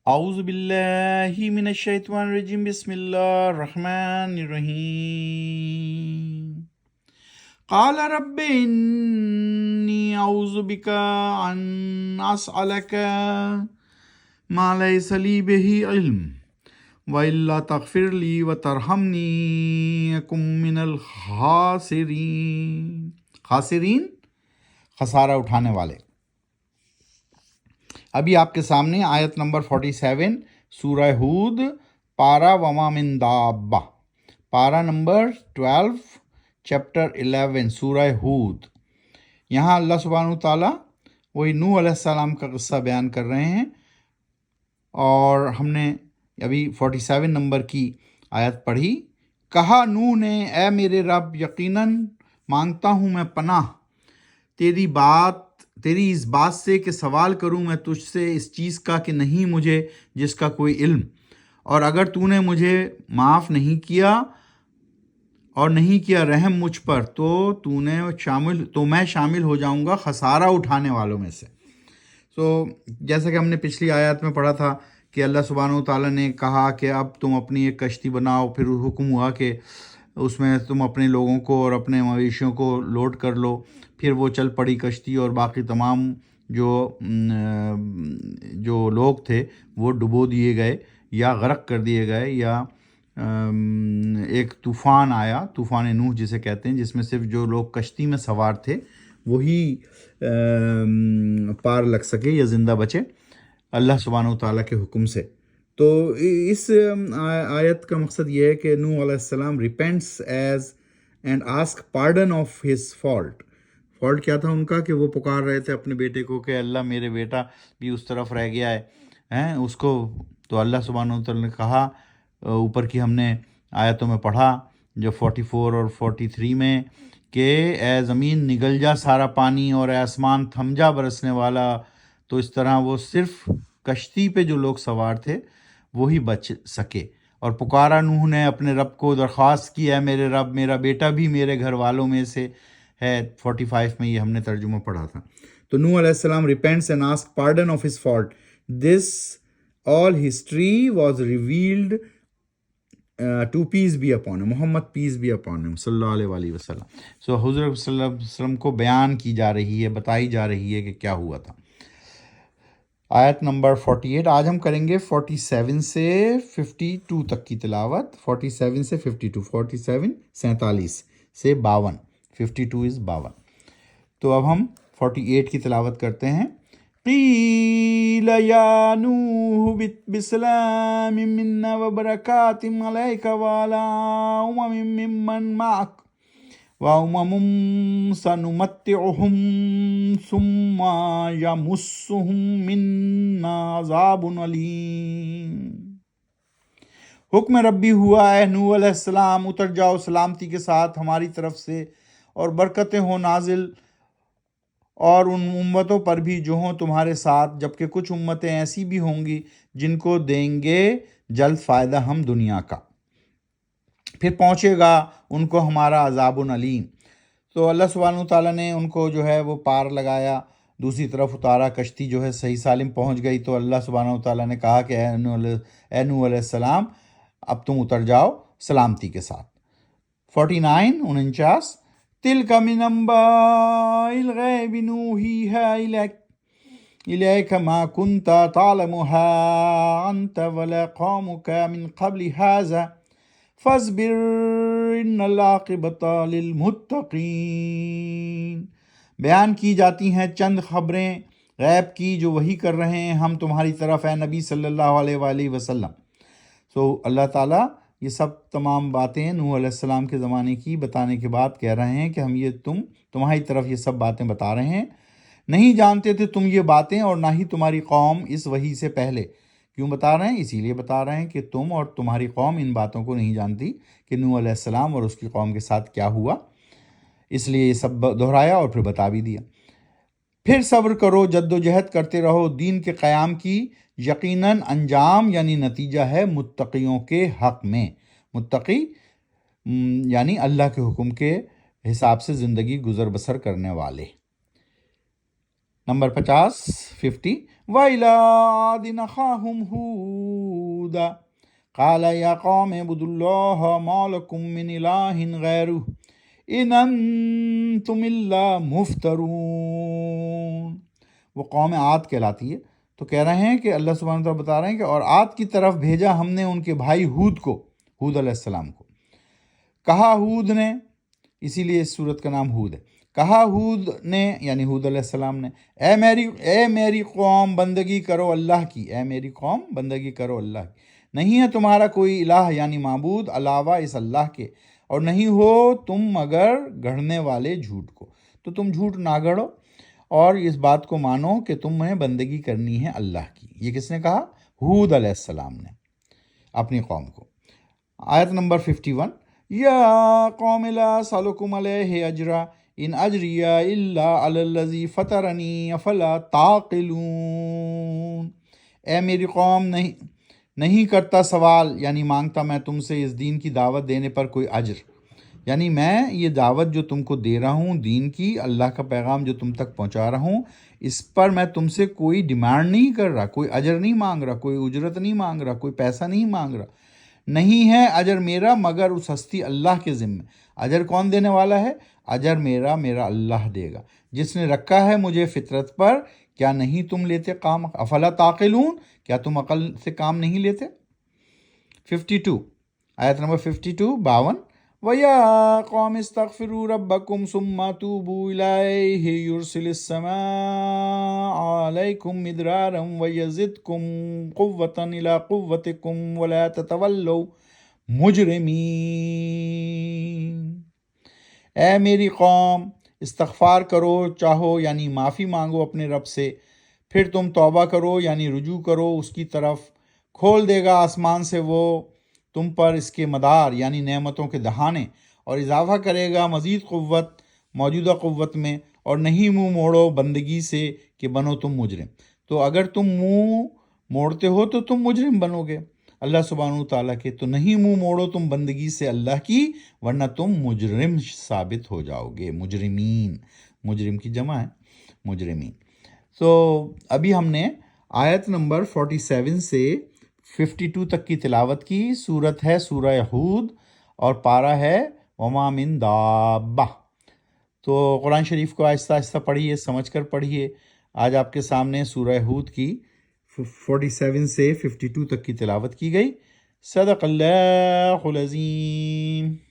اعوذ باللہ من الشیطان الرجیم بسم اللہ الرحمن الرحیم قال رب انی اعوذ بک ان اسألک ما لیس لی بہ علم وَإِلَّا تَغْفِرْ لِي وَتَرْحَمْنِي أَكُن مِّنَ الْخَاسِرِينَ خاسرین خسارہ اٹھانے والے۔ ابھی آپ کے سامنے آیت نمبر 47 سورہ ہود، پارہ وما من دابہ، پارہ نمبر 12 چیپٹر 11 سورہ ہود۔ یہاں اللہ سبحانہ تعالیٰ وہی نوح علیہ السلام کا قصہ بیان کر رہے ہیں، اور ہم نے ابھی 47 نمبر کی آیت پڑھی۔ کہا نوح نے، اے میرے رب، یقیناً مانگتا ہوں میں پناہ تیری اس بات سے کہ سوال کروں میں تجھ سے اس چیز کا کہ نہیں مجھے جس کا کوئی علم، اور اگر تو نے مجھے معاف نہیں کیا اور نہیں کیا رحم مجھ پر تو میں شامل ہو جاؤں گا خسارہ اٹھانے والوں میں سے۔ جیسا کہ ہم نے پچھلی آیات میں پڑھا تھا کہ اللہ سبحانہ وتعالیٰ نے کہا کہ اب تم اپنی ایک کشتی بناؤ، پھر حکم ہوا کہ اس میں تم اپنے لوگوں کو اور اپنے مویشیوں کو لوڈ کر لو۔ پھر وہ چل پڑی کشتی، اور باقی تمام جو لوگ تھے وہ ڈبو دیے گئے یا غرق کر دیے گئے، یا ایک طوفان آیا، طوفان نوح جسے کہتے ہیں، جس میں صرف جو لوگ کشتی میں سوار تھے وہی پار لگ سکے یا زندہ بچے اللہ سبحانہ وتعالیٰ کے حکم سے۔ تو اس آیت کا مقصد یہ ہے کہ نوح علیہ السلام repents as and ask pardon of his fault کیا تھا ان کا، کہ وہ پکار رہے تھے اپنے بیٹے کو کہ اللہ میرے بیٹا بھی اس طرف رہ گیا ہے اس کو۔ تو اللہ سبحانہ وتعالیٰ نے کہا، اوپر کی ہم نے آیتوں میں پڑھا جو 44 اور 43 میں، کہ اے زمین نگل جا سارا پانی، اور اے آسمان تھم جا برسنے والا۔ تو اس طرح وہ صرف کشتی پہ جو لوگ سوار تھے وہی بچ سکے، اور پکارا نوح نے اپنے رب کو، درخواست کی، اے میرے رب میرا بیٹا بھی میرے گھر والوں میں سے ہے۔ 45 میں یہ ہم نے ترجمہ پڑھا تھا۔ تو نوح علیہ السلام repents and asks pardon of his fault. This all history was revealed to peace be upon him, Muhammad peace be upon him صلی اللہ علیہ وآلہ وسلم۔ حضور صلی اللہ علیہ وسلم کو بیان کی جا رہی ہے، بتائی جا رہی ہے کہ کیا ہوا تھا۔ آیت نمبر 48 آج ہم کریں گے 47 سے 52 تک کی تلاوت۔ 47 سے 52، 47 47 سے 52، 52 از 52۔ تو اب ہم 48 کی تلاوت کرتے ہیں۔ قیل یا نوح بسلام منا وبرکات علیک وعلی ممن معک سنمتعهم ثم یمسهم منا عذاب علیم۔ حکم ربی ہوا، اے نوح علیہ السلام اتر جاؤ سلامتی کے ساتھ ہماری طرف سے، اور برکتیں ہوں نازل اور ان امتوں پر بھی جو ہوں تمہارے ساتھ، جبکہ کچھ امتیں ایسی بھی ہوں گی جن کو دیں گے جلد فائدہ ہم دنیا کا، پھر پہنچے گا ان کو ہمارا عذاب علیم۔ تو اللہ سبحانہ تعالیٰ نے ان کو جو ہے وہ پار لگایا، دوسری طرف اتارا، کشتی جو ہے صحیح سالم پہنچ گئی۔ تو اللہ سبحانہ تعالیٰ نے کہا کہ اے نوح علیہ السلام اب تم اتر جاؤ سلامتی کے ساتھ۔ 49 تِلْکَ مِنْ أَنْبَاءِ الْغَیْبِ نُوحِیہَا إِلَیْکَ مَا کُنْتَ تَعْلَمُهَا أَنْتَ وَلَا قَوْمُكَ مِنْ قَبْلِ هَذَا فَاصْبِرْ إِنَّ الْعَاقِبَةَ لِلْمُتَّقِینَ۔ بیان کی جاتی ہیں چند خبریں غیب کی جو وحی کر رہے ہیں ہم تمہاری طرف، اے نبی صلی اللہ علیہ وآلہ وسلم۔ اللہ تعالیٰ یہ سب تمام باتیں نوح علیہ السلام کے زمانے کی بتانے کے بعد کہہ رہے ہیں کہ ہم یہ تمہاری طرف یہ سب باتیں بتا رہے ہیں۔ نہیں جانتے تھے تم یہ باتیں، اور نہ ہی تمہاری قوم اس وحی سے پہلے۔ کیوں بتا رہے ہیں؟ اسی لیے بتا رہے ہیں کہ تم اور تمہاری قوم ان باتوں کو نہیں جانتی کہ نوح علیہ السلام اور اس کی قوم کے ساتھ کیا ہوا، اس لیے یہ سب دہرایا اور پھر بتا بھی دیا۔ پھر صبر کرو، جد و جہد کرتے رہو دین کے قیام کی، یقیناً انجام یعنی نتیجہ ہے متقیوں کے حق میں۔ متقی یعنی اللہ کے حکم کے حساب سے زندگی گزر بسر کرنے والے۔ نمبر 50 وَإِلَىٰ عَادٍ أَخَاهُمْ هُودًا قَالَ يَا قَوْمِ اعْبُدُوا اللَّهَ مَا لَكُم مِّنْ إِلَٰهٍ غَيْرُهُ إِنْ أَنْتُمْ إِلَّا مُفْتَرُونَ۔ وہ قوم عاد کہلاتی ہے۔ تو کہہ رہے ہیں کہ اللہ سبحانہ وتعالیٰ بتا رہے ہیں کہ اور عاد کی طرف بھیجا ہم نے ان کے بھائی ہود کو، ہود علیہ السلام کو۔ کہا ہود نے، اسی لیے اس سورت کا نام ہود ہے، کہا ہود نے یعنی ہود علیہ السلام نے، اے میری قوم بندگی کرو اللہ کی، اے میری قوم بندگی کرو اللہ کی، نہیں ہے تمہارا کوئی الہ یعنی معبود علاوہ اس اللہ کے، اور نہیں ہو تم مگر گڑھنے والے جھوٹ کو، تو تم جھوٹ نہ گڑھو اور اس بات کو مانو کہ تمہیں بندگی کرنی ہے اللہ کی۔ یہ کس نے کہا؟ ہود علیہ السلام نے اپنی قوم کو۔ آیت نمبر 51، یا قوم لا اسألکم علیہ اجرا ان اجری الا علی الذی فطرنی افلا تعقلون۔ اے میری قوم، نہیں کرتا سوال یعنی مانگتا میں تم سے اس دین کی دعوت دینے پر کوئی اجر، یعنی میں یہ دعوت جو تم کو دے رہا ہوں دین کی، اللہ کا پیغام جو تم تک پہنچا رہا ہوں، اس پر میں تم سے کوئی ڈیمانڈ نہیں کر رہا، کوئی اجر نہیں مانگ رہا، کوئی اجرت نہیں مانگ رہا، کوئی پیسہ نہیں مانگ رہا۔ نہیں ہے اجر میرا مگر اس ہستی اللہ کے ذمے۔ اجر کون دینے والا ہے؟ اجر میرا اللہ دے گا، جس نے رکھا ہے مجھے فطرت پر۔ کیا نہیں تم لیتے کام؟ افلا تعقلون، کیا تم عقل سے کام نہیں لیتے؟ 52، آیت نمبر 52، 52، وَيَا قَوْمِ اسْتَغْفِرُوا رَبَّكُمْ ثُمَّ تُوبُوا إِلَيْهِ يُرْسِلِ السَّمَاءَ عَلَيْكُمْ مِدْرَارًا وَيَزِدْكُمْ قُوَّةً إِلَىٰ قُوَّتِكُمْ وَلَا تَتَوَلَّوْا مُجْرِمِينَ۔ اے میری قوم، استغفار کرو چاہو یعنی معافی مانگو اپنے رب سے، پھر تم توبہ کرو یعنی رجوع کرو اس کی طرف، کھول دے گا آسمان سے وہ تم پر اس کے مدار یعنی نعمتوں کے دہانے، اور اضافہ کرے گا مزید قوت موجودہ قوت میں، اور نہیں منہ موڑو بندگی سے کہ بنو تم مجرم۔ تو اگر تم منہ موڑتے ہو تو تم مجرم بنو گے اللہ سبحانہ تعالیٰ کے، تو نہیں منہ موڑو تم بندگی سے اللہ کی، ورنہ تم مجرم ثابت ہو جاؤ گے۔ مجرمین، مجرم کی جمع ہے مجرمین۔ تو ابھی ہم نے آیت نمبر 47 سے 52 تک کی تلاوت کی۔ سورت ہے سورہ ہود اور پارہ ہے وما من دابہ۔ تو قرآن شریف کو آہستہ آہستہ پڑھیے، سمجھ کر پڑھیے۔ آج آپ کے سامنے سورہ ہود کی 47 سے 52 تک کی تلاوت کی گئی۔ صدق اللہ العظیم۔